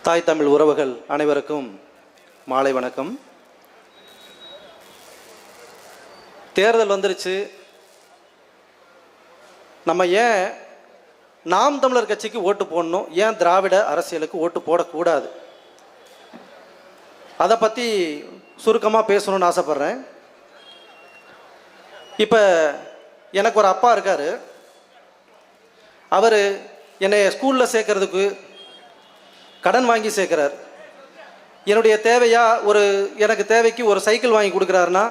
தாய் தமிழ் உறவுகள் அனைவருக்கும் மாலை வணக்கம். தேர்தல் வந்துருச்சு. நம்ம ஏன் நாம் தமிழர் கட்சிக்கு ஓட்டு போடணும், ஏன் திராவிட அரசியலுக்கு ஓட்டு போடக்கூடாது, அதை பற்றி சுருக்கமாக பேசணும்னு ஆசைப்பட்றேன். இப்போ எனக்கு ஒரு அப்பா இருக்கார். அவர் என்னை ஸ்கூலில் சேர்க்கறதுக்கு கடன் வாங்கி சேர்க்குறார். என்னுடைய எனக்கு தேவைக்கு ஒரு சைக்கிள் வாங்கி கொடுக்குறாருன்னா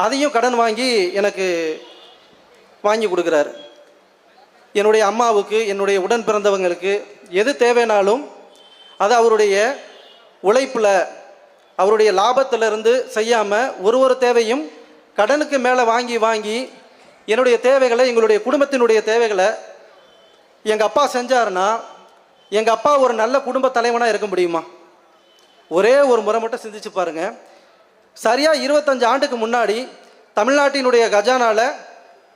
அதையும் கடன் வாங்கி எனக்கு வாங்கி கொடுக்குறாரு. என்னுடைய அம்மாவுக்கு, என்னுடைய உடன் பிறந்தவங்களுக்கு எது தேவைனாலும் அது அவருடைய உழைப்பில், அவருடைய லாபத்திலிருந்து செய்யாமல் ஒரு தேவையும் கடனுக்கு மேலே வாங்கி என்னுடைய தேவைகளை, எங்களுடைய குடும்பத்தினுடைய தேவைகளை எங்கள் அப்பா செஞ்சாருன்னா எங்கள் அப்பா ஒரு நல்ல குடும்ப தலைவனாக இருக்க முடியுமா? ஒரே ஒரு முறை மட்டும் சிந்திச்சு பாருங்கள். சரியாக 25 ஆண்டுக்கு முன்னாடி தமிழ்நாட்டினுடைய கஜானாவில்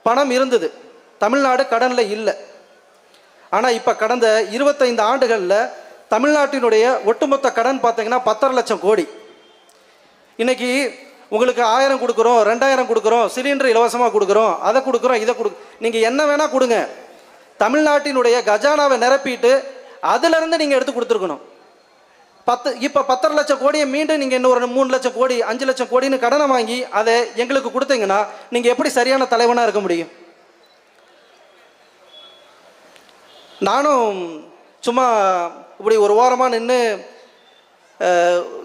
பணம் இருந்தது, தமிழ்நாடு கடனில் இல்லை. ஆனால் இப்போ கடந்த 25 ஆண்டுகளில் தமிழ்நாட்டினுடைய ஒட்டுமொத்த கடன் பார்த்தீங்கன்னா 10.5 லட்சம் கோடி. இன்றைக்கி உங்களுக்கு 1000 கொடுக்குறோம், 2000 கொடுக்குறோம், சிலிண்டர் இலவசமாக கொடுக்குறோம், அதை கொடுக்குறோம், இதை நீங்கள் என்ன வேணால் கொடுங்க, தமிழ்நாட்டினுடைய கஜானாவை நிரப்பிட்டு அதிலிருந்து நீங்கள் எடுத்து கொடுத்துருக்கணும். இப்போ 10.5 லட்சம் கோடியை மீண்டும் நீங்கள் இன்னும் ஒரு 3 லட்சம் கோடி, 5 லட்சம் கோடின்னு கடனை வாங்கி அதை எங்களுக்கு கொடுத்தீங்கன்னா நீங்கள் எப்படி சரியான தலைவனாக இருக்க முடியும்? நானும் சும்மா இப்படி ஒரு ஓரமாக நின்று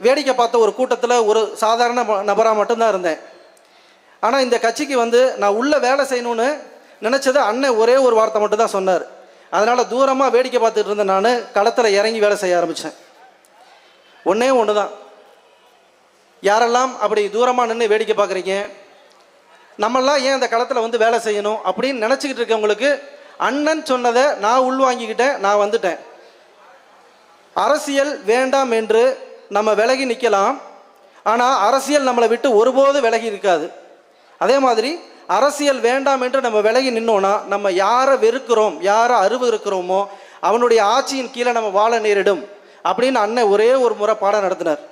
வேடிக்கை பார்த்த ஒரு கூட்டத்தில் ஒரு சாதாரண நபராக மட்டும்தான் இருந்தேன். ஆனால் இந்த கட்சிக்கு நான் உள்ளே வேலை செய்யணும்னு நினச்சது அண்ணன் ஒரே ஒரு வார்த்தை மட்டும் தான் சொன்னார். அதனால் தூரமாக வேடிக்கை பார்த்துட்டு இருந்தேன். நான் களத்தில் இறங்கி வேலை செய்ய ஆரம்பித்தேன். ஒன்றே ஒன்று தான், யாரெல்லாம் அப்படி தூரமாக நின்று வேடிக்கை பார்க்குறீங்க, நம்மெல்லாம் ஏன் அந்த களத்தில் வேலை செய்யணும் அப்படின்னு நினச்சிக்கிட்டு இருக்கவங்களுக்கு அண்ணன் சொன்னதை நான் உள்வாங்கிக்கிட்டேன். நான் வந்துட்டேன். அரசியல் வேண்டாம் என்று நம்ம விலகி நிற்கலாம், ஆனால் அரசியல் நம்மளை விட்டு ஒருபோது விலகி இருக்காது. அதே மாதிரி அரசியல் வேண்டாம் என்று நம்ம விலகி நின்னோன்னா நம்ம யாரை வெறுக்கிறோம், யாரை அருவு இருக்கிறோமோ அவனுடைய ஆட்சியின் கீழே நம்ம வாழ நேரிடும் அப்படின்னு அண்ணன் ஒரே ஒரு முறை பாடம் நடத்தினார்.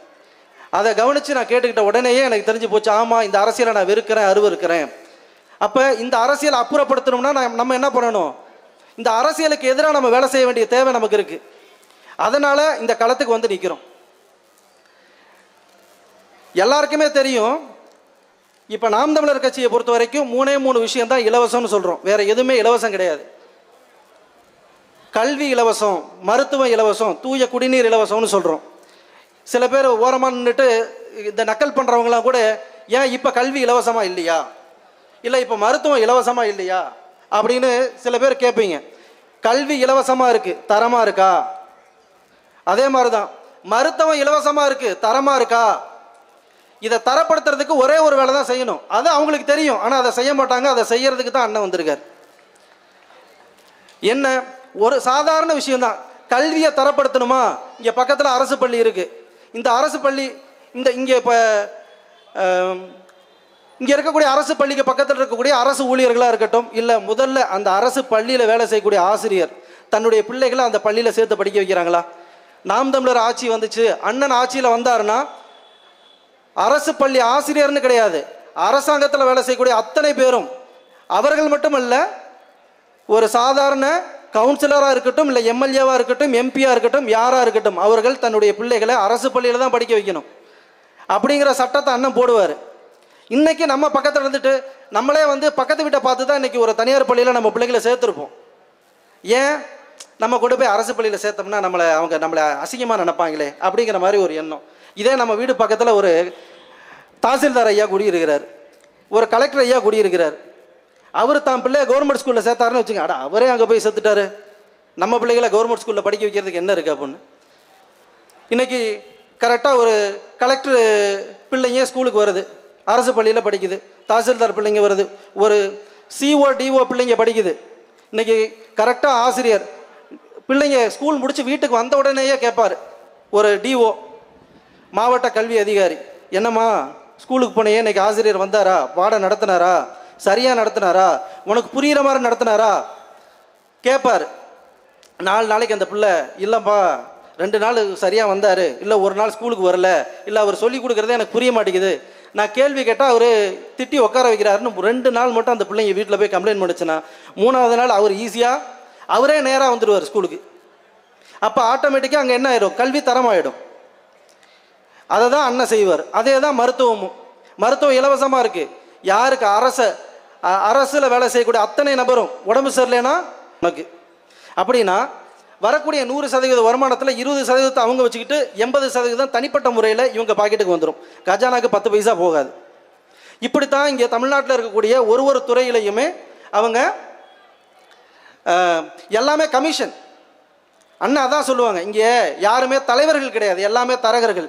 அதை கவனித்து நான் கேட்டுக்கிட்ட உடனேயே எனக்கு தெரிஞ்சு போச்சு, ஆமாம் இந்த அரசியலை நான் வெறுக்கிறேன், அருவு இருக்கிறேன். அப்போ இந்த அரசியலை அப்புறப்படுத்தணும்னா நம்ம என்ன பண்ணணும்? இந்த அரசியலுக்கு எதிராக நம்ம வேலை செய்ய வேண்டிய தேவை நமக்கு இருக்குது. அதனால் இந்த களத்துக்கு நிற்கிறோம். எல்லாருக்குமே தெரியும், இப்போ நாம் தமிழர் கட்சியை பொறுத்த வரைக்கும் 3 விஷயம் தான் இலவசம்னு சொல்கிறோம். வேறு எதுவுமே இலவசம் கிடையாது. கல்வி இலவசம், மருத்துவம் இலவசம், தூய குடிநீர் இலவசம்னு சொல்கிறோம். சில பேர் ஓரமாக நின்றுட்டு இந்த நக்கல் பண்ணுறவங்களாம் கூட, ஏன் இப்போ கல்வி இலவசமாக இல்லையா, இல்லை இப்போ மருத்துவம் இலவசமாக இல்லையா அப்படின்னு சில பேர் கேட்பீங்க. கல்வி இலவசமாக இருக்குது, தரமாக இருக்கா? அதே மாதிரி தான் மருத்துவம் இலவசமாக இருக்குது, தரமாக இருக்கா? இதை தரப்படுத்துறதுக்கு ஒரே ஒரு வேலை தான் செய்யணும். அது அவங்களுக்கு தெரியும், ஆனால் அதை செய்ய மாட்டாங்க. அதை செய்யறதுக்கு தான் அண்ணன் வந்திருக்கார். என்ன ஒரு சாதாரண விஷயம்தான், கல்வியை தரப்படுத்தணுமா? இங்கே பக்கத்தில் அரசு பள்ளி இருக்குது. இந்த அரசு பள்ளி இங்கே இப்போ இங்கே இருக்கக்கூடிய அரசு பள்ளிக்கு பக்கத்தில் இருக்கக்கூடிய அரசு ஊழியர்களாக இருக்கட்டும், இல்லை முதல்ல அந்த அரசு பள்ளியில் வேலை செய்யக்கூடிய ஆசிரியர் தன்னுடைய பிள்ளைகளை அந்த பள்ளியில் சேர்த்து படிக்க வைக்கிறாங்களா? நாம் தமிழர் ஆட்சி வந்துச்சு, அண்ணன் ஆட்சியில் வந்தாருன்னா அரசு பள்ளி ஆசிரியர்னு கிடையாது, அரசாங்கத்தில் வேலை செய்யக்கூடிய அத்தனை பேரும், அவர்கள் மட்டுமல்ல, ஒரு சாதாரண கவுன்சிலராக இருக்கட்டும், இல்லை எம்எல்ஏவாக இருக்கட்டும், எம்பியாக இருக்கட்டும், யாராக இருக்கட்டும், அவர்கள் தன்னுடைய பிள்ளைகளை அரசு பள்ளியில் தான் படிக்க வைக்கணும் அப்படிங்கிற சட்டத்தை அண்ணன் போடுவார். இன்றைக்கி நம்ம பக்கத்தில் இருந்துட்டு நம்மளே பக்கத்து வீட்டை பார்த்து தான் இன்றைக்கி ஒரு தனியார் பள்ளியில் நம்ம பிள்ளைகளை சேர்த்துருப்போம். ஏன் நம்ம கொண்டு போய் அரசு பள்ளியில் சேர்த்தோம்னா அவங்க நம்மளை அசிங்கமாக நினைப்பாங்களே அப்படிங்கிற மாதிரி ஒரு எண்ணம். இதே நம்ம வீடு பக்கத்தில் ஒரு தாசில்தார் ஐயா குடியிருக்கிறார், ஒரு கலெக்டர் ஐயா குடியிருக்கிறார். அவர் தான் பிள்ளைய கவர்மெண்ட் ஸ்கூலில் சேர்த்தாருன்னு வச்சுங்க, அவரே அங்கே போய் சேர்த்துட்டாரு, நம்ம பிள்ளைகளை கவர்மெண்ட் ஸ்கூலில் படிக்க வைக்கிறதுக்கு என்ன இருக்குது அப்படின்னு. இன்றைக்கி கரெக்டாக ஒரு கலெக்டர் பிள்ளைங்க ஸ்கூலுக்கு வருது, அரசு பள்ளியில் படிக்குது. தாசில்தார் பிள்ளைங்க வருது, ஒரு சிஓ டிஓ பிள்ளைங்க படிக்குது. இன்றைக்கி கரெக்டாக ஆசிரியர் பிள்ளைங்க ஸ்கூல் முடித்து வீட்டுக்கு வந்த உடனேயே கேட்பார் ஒரு டிஓ, மாவட்ட கல்வி அதிகாரி, என்னம்மா ஸ்கூலுக்கு போனேன், இன்றைக்கி ஆசிரியர் வந்தாரா, பாடம் நடத்தினாரா, சரியாக நடத்தினாரா, உனக்கு புரிகிற மாதிரி நடத்தினாரா கேட்பார். 4 நாளைக்கு அந்த பிள்ளை இல்லைப்பா 2 நாள் சரியாக வந்தார், இல்லை ஒரு நாள் ஸ்கூலுக்கு வரல, இல்லை அவர் சொல்லி கொடுக்குறதே எனக்கு புரிய மாட்டேங்குது, நான் கேள்வி கேட்டால் அவர் திட்டி உட்கார வைக்கிறாருன்னு 2 நாள் மட்டும் அந்த பிள்ளைங்க வீட்டில் போய் கம்ப்ளைண்ட் பண்ணுச்சுன்னா 3ஆவது நாள் அவர் ஈஸியாக அவரே நேராக வந்துடுவார் ஸ்கூலுக்கு. அப்போ ஆட்டோமேட்டிக்காக அங்கே என்ன ஆகிடும், கல்வி தரமாயிடும். அதை தான் அண்ணன் செய்வார். அதே தான் மருத்துவமும். மருத்துவம் இலவசமாக இருக்குது. யாருக்கு அரசில் வேலை செய்யக்கூடிய அத்தனை நபரும் உடம்பு சரியில்லைன்னா உனக்கு அப்படின்னா வரக்கூடிய 100% வருமானத்தில் 20% அவங்க வச்சுக்கிட்டு 80% தனிப்பட்ட முறையில் இவங்க பாக்கெட்டுக்கு வந்துடும். கஜானாக்கு 10 பைசா போகாது. இப்படித்தான் இங்கே தமிழ்நாட்டில் இருக்கக்கூடிய ஒரு துறையிலையுமே அவங்க எல்லாமே கமிஷன். அண்ணா அதான் சொல்லுவாங்க, இங்கே யாருமே தலைவர்கள் கிடையாது, எல்லாமே தரகர்கள்.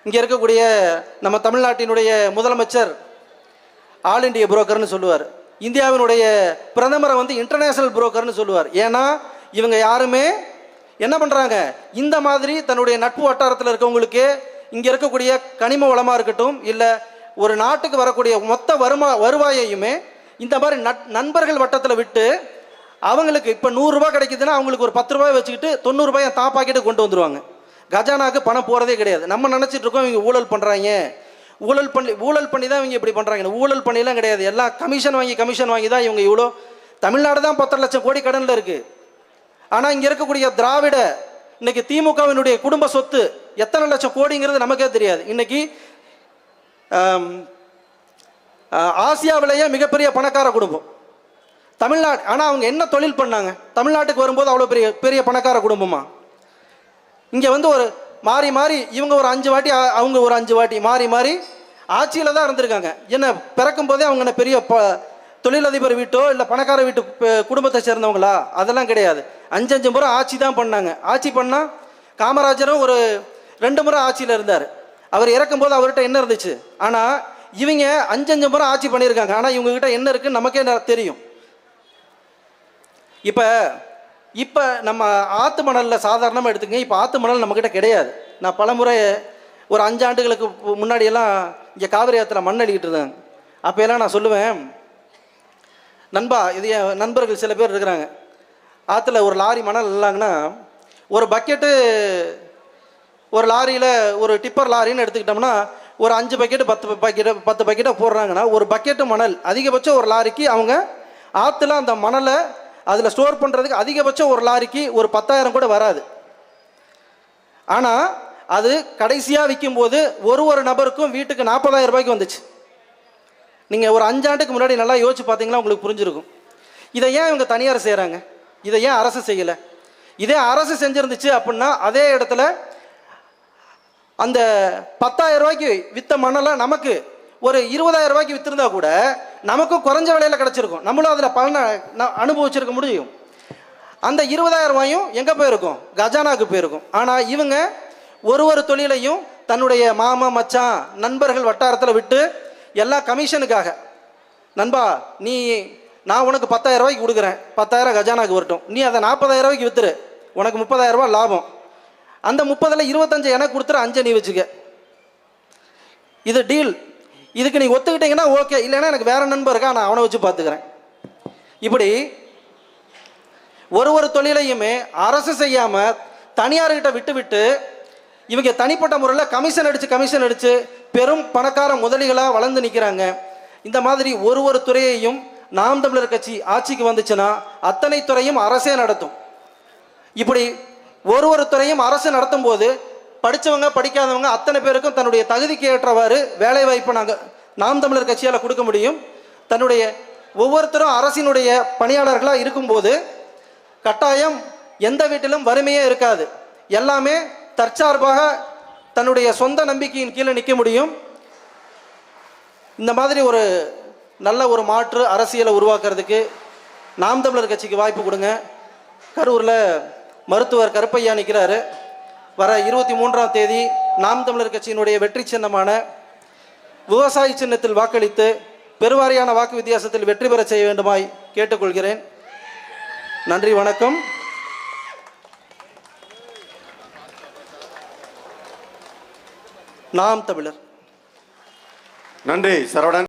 இங்கே இருக்கக்கூடிய நம்ம தமிழ்நாட்டினுடைய முதலமைச்சர் ஆல் இண்டியா புரோக்கர்னு சொல்லுவார். இந்தியாவினுடைய பிரதமரை இன்டர்நேஷனல் புரோக்கர்னு சொல்லுவார். ஏன்னா இவங்க யாருமே என்ன பண்ணுறாங்க, இந்த மாதிரி தன்னுடைய நட்பு வட்டாரத்தில் இருக்கவங்களுக்கு இங்கே இருக்கக்கூடிய கனிம வளமாக இருக்கட்டும், இல்லை ஒரு நாட்டுக்கு வரக்கூடிய மொத்த வருவாயையுமே இந்த மாதிரி நண்பர்கள் வட்டத்தில் விட்டு அவங்களுக்கு இப்போ 100 ரூபா கிடைக்குதுன்னா அவங்களுக்கு ஒரு 10 ரூபாய் வச்சுக்கிட்டு 90 ரூபாயை தான் பாக்கெட்டு கொண்டு வந்துடுவாங்க. கஜானாக்கு பணம் போகிறதே கிடையாது. நம்ம நினச்சிட்டு இருக்கோம் இவங்க ஊழல் பண்ணுறாங்க, ஊழல் பண்ணி தான் இவங்க இப்படி பண்ணுறாங்க. ஊழல் பண்ணிலாம் கிடையாது. எல்லாம் கமிஷன் வாங்கி தான் இவங்க இவ்வளோ. தமிழ்நாடு தான் 10 லட்சம் கோடி கடனில் இருக்குது. ஆனால் இங்கே இருக்கக்கூடிய திராவிட இன்னைக்கு திமுகவினுடைய குடும்ப சொத்து எத்தனை லட்சம் கோடிங்கிறது நமக்கே தெரியாது. இன்னைக்கு ஆசியாவிலேயே மிகப்பெரிய பணக்கார குடும்பம் தமிழ்நாடு. ஆனால் அவங்க என்ன தொழில் பண்ணாங்க? தமிழ்நாட்டுக்கு வரும்போது அவ்வளோ பெரிய பணக்கார குடும்பமா? இங்கே ஒரு மாறி இவங்க ஒரு 5 வாட்டி அவங்க ஒரு 5 வாட்டி மாறி ஆட்சியில் தான் இருந்திருக்காங்க. என்ன பிறக்கும் போதே அவங்க என்ன பெரிய தொழிலதிபர் வீட்டோ இல்லை பணக்கார வீட்டு குடும்பத்தை சேர்ந்தவங்களா? அதெல்லாம் கிடையாது. 5 முறை ஆட்சி தான் பண்ணாங்க. ஆட்சி பண்ணால் காமராஜரும் ஒரு 2 முறை ஆட்சியில் இருந்தார். அவர் இறக்கும்போது அவர்கிட்ட என்ன இருந்துச்சு? ஆனால் இவங்க 5 முறை ஆட்சி பண்ணியிருக்காங்க. ஆனால் இவங்ககிட்ட என்ன இருக்குன்னு நமக்கே தெரியும். இப்போ நம்ம ஆற்று மணலில் சாதாரணமாக எடுத்துக்கங்க. இப்போ ஆற்று மணல் நம்மக்கிட்ட கிடையாது. நான் பலமுறை ஒரு 5 ஆண்டுகளுக்கு முன்னாடியெல்லாம் இங்கே காவிரி ஆற்றுல மண் அடிக்கிட்டு இருந்தேன். அப்போ எல்லாம் நான் சொல்லுவேன், நண்பா, இது என் நண்பர்கள் சில பேர் இருக்கிறாங்க, ஆற்றுல ஒரு லாரி மணல் இல்லாங்கன்னா ஒரு பக்கெட்டு, ஒரு லாரியில் ஒரு டிப்பர் லாரின்னு எடுத்துக்கிட்டோம்னா ஒரு 5 பக்கெட்டு 10 பக்கெட்டை போடுறாங்கன்னா ஒரு பக்கெட்டு மணல் அதிகபட்சம் ஒரு லாரிக்கு அவங்க ஆற்றுல அந்த மணலை அதில் ஸ்டோர் பண்ணுறதுக்கு அதிகபட்சம் ஒரு லாரிக்கு ஒரு 10,000 கூட வராது. ஆனால் அது கடைசியாக விற்கும்போது ஒரு நபருக்கும் வீட்டுக்கு 40,000 ரூபாய்க்கு வந்துச்சு. நீங்கள் ஒரு 5 ஆண்டுக்கு முன்னாடி நல்லா யோசிச்சு பார்த்தீங்கன்னா உங்களுக்கு புரிஞ்சிருக்கும். இதை ஏன் இவங்க தனியார் செய்கிறாங்க? இதை ஏன் அரசு செய்யலை? இதே அரசு செஞ்சுருந்துச்சு அப்படின்னா அதே இடத்துல அந்த 10,000 ரூபாய்க்கு விற்ற மணலை நமக்கு ஒரு 20,000 ரூபாய்க்கு விற்றுருந்தா கூட நமக்கும் குறைஞ்ச விலையில் கிடச்சிருக்கும். நம்மளும் அதில் பலனை அனுபவிச்சிருக்க முடியும். அந்த 20,000 ரூபாயும் எங்கே போயிருக்கும்? கஜானாவுக்கு போயிருக்கும். ஆனால் இவங்க ஒரு தொழிலையும் தன்னுடைய மாமா மச்சான் நண்பர்கள் வட்டாரத்தில் விட்டு எல்லா கமிஷனுக்காக, நண்பா நான் உனக்கு 10,000 ரூபாய்க்கு கொடுக்குறேன், 10,000 கஜானாவுக்கு வரட்டும், நீ அதை 40,000 ரூபாய்க்கு விற்றுரு, உனக்கு 30,000 ரூபாய் லாபம், அந்த 30ல் 25 எனக்கு கொடுத்துரு, 5 நீ வச்சுக்க, இது டீல், இதுக்கு நீ ஒத்துக்கிட்டீங்கன்னா ஓகே, இல்லைன்னா எனக்கு வேற நண்பர் இருக்கா, நான் அவனை வச்சு பார்த்துக்கிறேன். இப்படி ஒரு தொழிலையுமே அரசு செய்யாமல் தனியார்கிட்ட விட்டு இவங்க தனிப்பட்ட முறையில் கமிஷன் அடித்து பெரும் பணக்கார முதலிகளாக வளர்ந்து நிற்கிறாங்க. இந்த மாதிரி ஒரு துறையையும் நாம் தமிழர் கட்சி ஆட்சிக்கு வந்துச்சுன்னா அத்தனை துறையும் அரசே நடத்தும். இப்படி ஒரு துறையும் அரசு நடத்தும் போது படித்தவங்க படிக்காதவங்க அத்தனை பேருக்கும் தன்னுடைய தகுதிக்கு ஏற்றவாறு வேலை வாய்ப்பை நாம் தமிழர் கட்சியால் கொடுக்க முடியும். தன்னுடைய ஒவ்வொருத்தரும் அரசினுடைய பணியாளர்களாக இருக்கும்போது கட்டாயம் எந்த வீட்டிலும் வறுமையே இருக்காது. எல்லாமே தற்சார்பாக தன்னுடைய சொந்த நம்பிக்கையின் கீழே நிற்க முடியும். இந்த மாதிரி ஒரு நல்ல ஒரு மாற்று அரசியலை உருவாக்குறதுக்கு நாம் தமிழர் கட்சிக்கு வாய்ப்பு கொடுங்க. கரூரில் மருத்துவர் கருப்பையா நிற்கிறாரு. வர 23ஆம் தேதி நாம் தமிழர் கட்சியினுடைய வெற்றி சின்னமான விவசாய சின்னத்தில் வாக்களித்து பெருவாரியான வாக்கு வித்தியாசத்தில் வெற்றி பெற செய்ய வேண்டுமாய் கேட்டுக்கொள்கிறேன். நன்றி, வணக்கம். நாம் தமிழர். நன்றி சரவணன்.